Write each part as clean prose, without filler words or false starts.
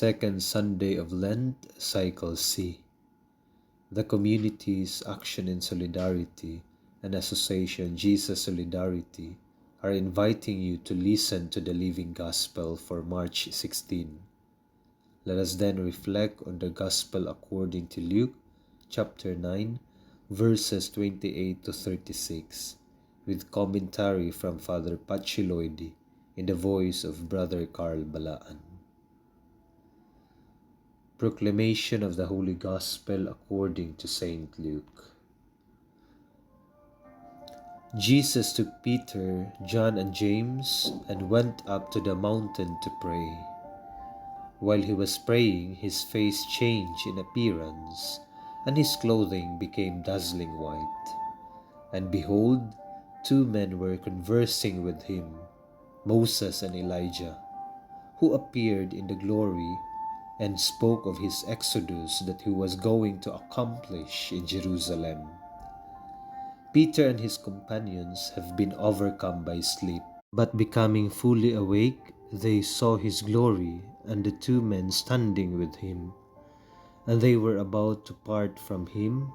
Second Sunday of Lent, Cycle C. The community's Action in Solidarity and Association Jesus Solidarity are inviting you to listen to the Living Gospel for March 16. Let us then reflect on the Gospel according to Luke chapter 9, verses 28 to 36, with commentary from Fr Patxi Loidi in the voice of Brother Balaan. Proclamation of the Holy Gospel according to Saint Luke. Jesus took Peter, John, and James and went up to the mountain to pray. While he was praying, his face changed in appearance, and his clothing became dazzling white. And behold, two men were conversing with him, Moses and Elijah, who appeared in the glory and spoke of his exodus that he was going to accomplish in Jerusalem. Peter and his companions have been overcome by sleep, but becoming fully awake, they saw his glory and the two men standing with him. And they were about to part from him.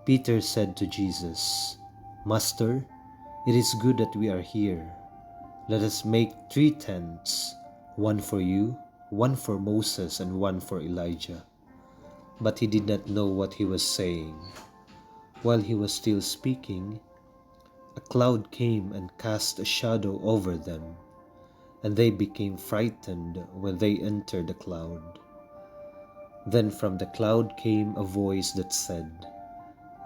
Peter said to Jesus, "Master, it is good that we are here. Let us make 3 tents, one for you, one for Moses, and one for Elijah." But he did not know what he was saying. While he was still speaking, a cloud came and cast a shadow over them, and they became frightened when they entered the cloud. Then from the cloud came a voice that said,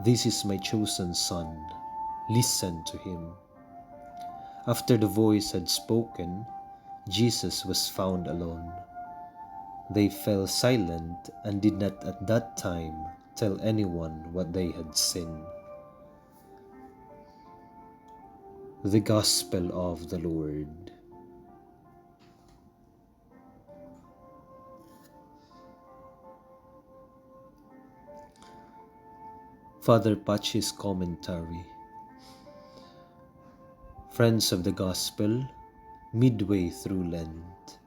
"This is my chosen Son. Listen to him." After the voice had spoken, Jesus was found alone. They fell silent and did not at that time tell anyone what they had seen. The Gospel of the Lord. Fr Patxi's commentary. Friends of the Gospel, midway through Lent,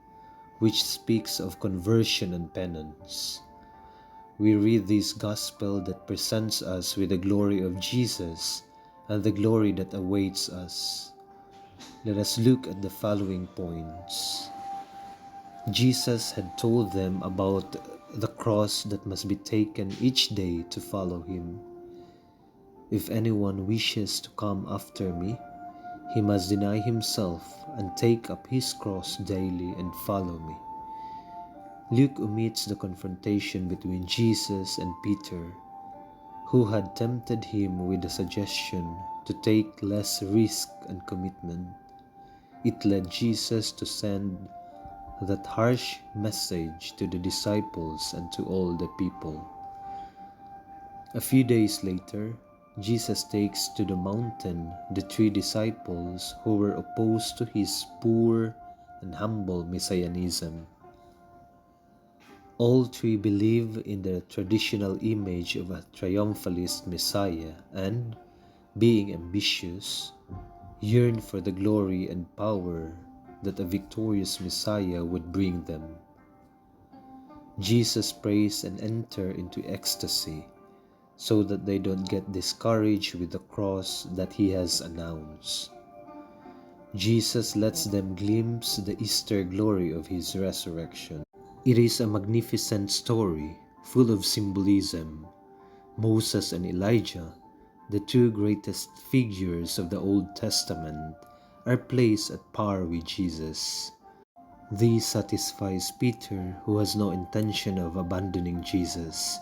which speaks of conversion and penance, we read this Gospel that presents us with the glory of Jesus and the glory that awaits us. Let us look at the following points. Jesus had told them about the cross that must be taken each day to follow him. "If anyone wishes to come after me, he must deny himself and take up his cross daily and follow me." Luke omits the confrontation between Jesus and Peter, who had tempted him with the suggestion to take less risk and commitment. It led Jesus to send that harsh message to the disciples and to all the people. A few days later, Jesus takes to the mountain the 3 disciples who were opposed to his poor and humble messianism. All 3 believe in the traditional image of a triumphalist Messiah and, being ambitious, yearn for the glory and power that a victorious Messiah would bring them. Jesus prays and enter into ecstasy so that they don't get discouraged with the cross that he has announced. Jesus lets them glimpse the Easter glory of his resurrection. It is a magnificent story full of symbolism. Moses and Elijah, the 2 greatest figures of the Old Testament, are placed at par with Jesus. This satisfies Peter, who has no intention of abandoning Jesus,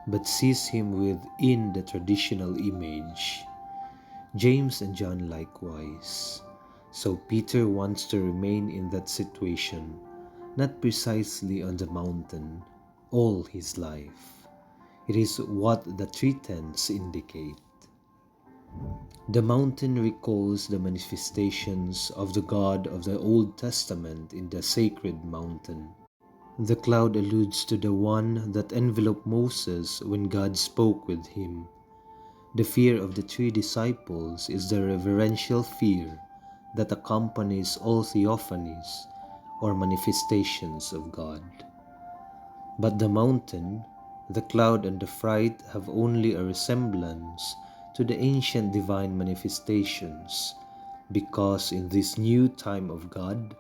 but sees him within the traditional image. James and John likewise. So Peter wants to remain in that situation, not precisely on the mountain, all his life. It is what the 3 tents indicate. The mountain recalls the manifestations of the God of the Old Testament in the sacred mountain. The cloud alludes to the one that enveloped Moses when God spoke with him. The fear of the 3 disciples is the reverential fear that accompanies all theophanies or manifestations of God. But the mountain, the cloud, and the fright have only a resemblance to the ancient divine manifestations, because in this new time of God,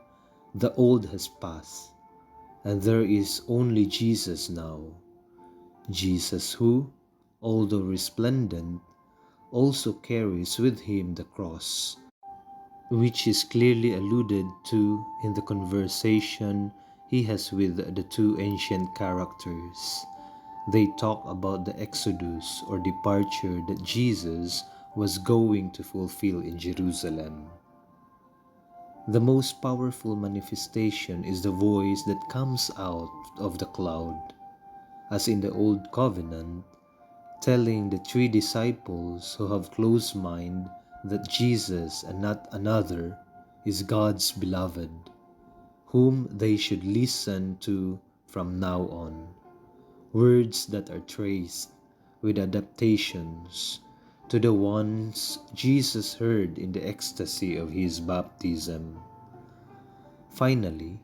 the old has passed, and there is only Jesus now. Jesus who, although resplendent, also carries with him the cross, which is clearly alluded to in the conversation he has with the two ancient characters. They talk about the exodus or departure that Jesus was going to fulfill in Jerusalem. The most powerful manifestation is the voice that comes out of the cloud, as in the Old Covenant, telling the three disciples who have close mind that Jesus and not another is God's beloved, whom they should listen to from now on. Words that are traced with adaptations to the ones Jesus heard in the ecstasy of his baptism. Finally,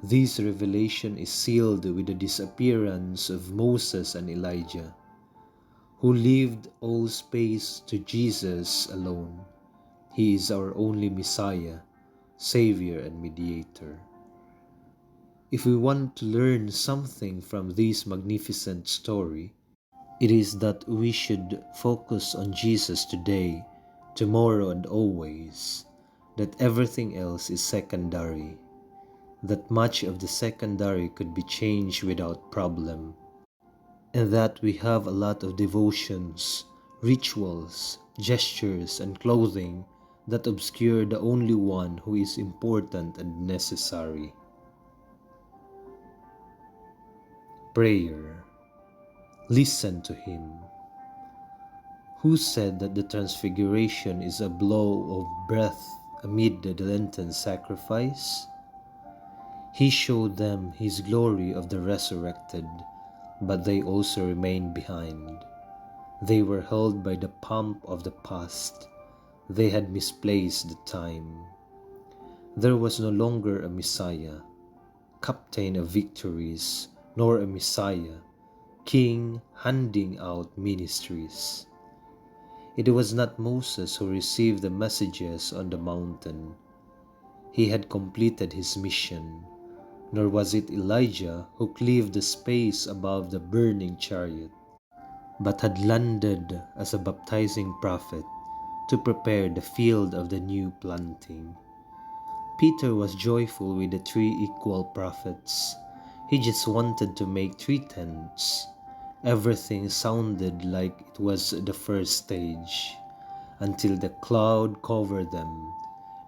this revelation is sealed with the disappearance of Moses and Elijah, who lived all space to Jesus alone. He is our only Messiah, Savior, and Mediator. If we want to learn something from this magnificent story, it is that we should focus on Jesus today, tomorrow, and always, that everything else is secondary, that much of the secondary could be changed without problem, and that we have a lot of devotions, rituals, gestures, and clothing that obscure the only one who is important and necessary. Prayer. Listen to him. Who said that the transfiguration is a blow of breath amid the Lenten sacrifice? He showed them his glory of the resurrected, but they also remained behind. They were held by the pomp of the past. They had misplaced the time. There was no longer a Messiah, captain of victories, nor a Messiah, king handing out ministries. It was not Moses who received the messages on the mountain. He had completed his mission. Nor was it Elijah who cleaved the space above the burning chariot, but had landed as a baptizing prophet to prepare the field of the new planting. Peter was joyful with the three equal prophets. He just wanted to make three tents. Everything sounded like it was the first stage, until the cloud covered them,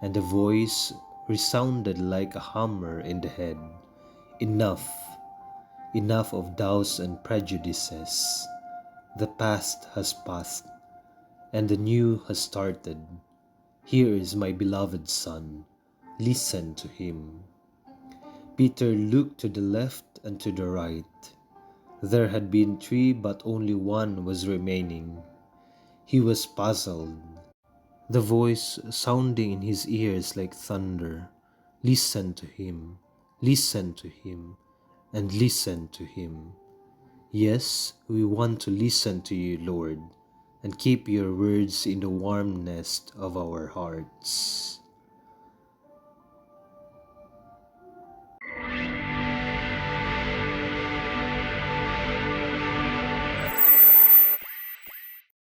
and the voice resounded like a hammer in the head. Enough, enough of doubts and prejudices. The past has passed, and the new has started. Here is my beloved Son. Listen to him. Peter looked to the left and to the right. There had been three, but only one was remaining. He was puzzled, the voice sounding in his ears like thunder. Listen to him, listen to him, and listen to him. Yes, we want to listen to you, Lord, and keep your words in the warm nest of our hearts.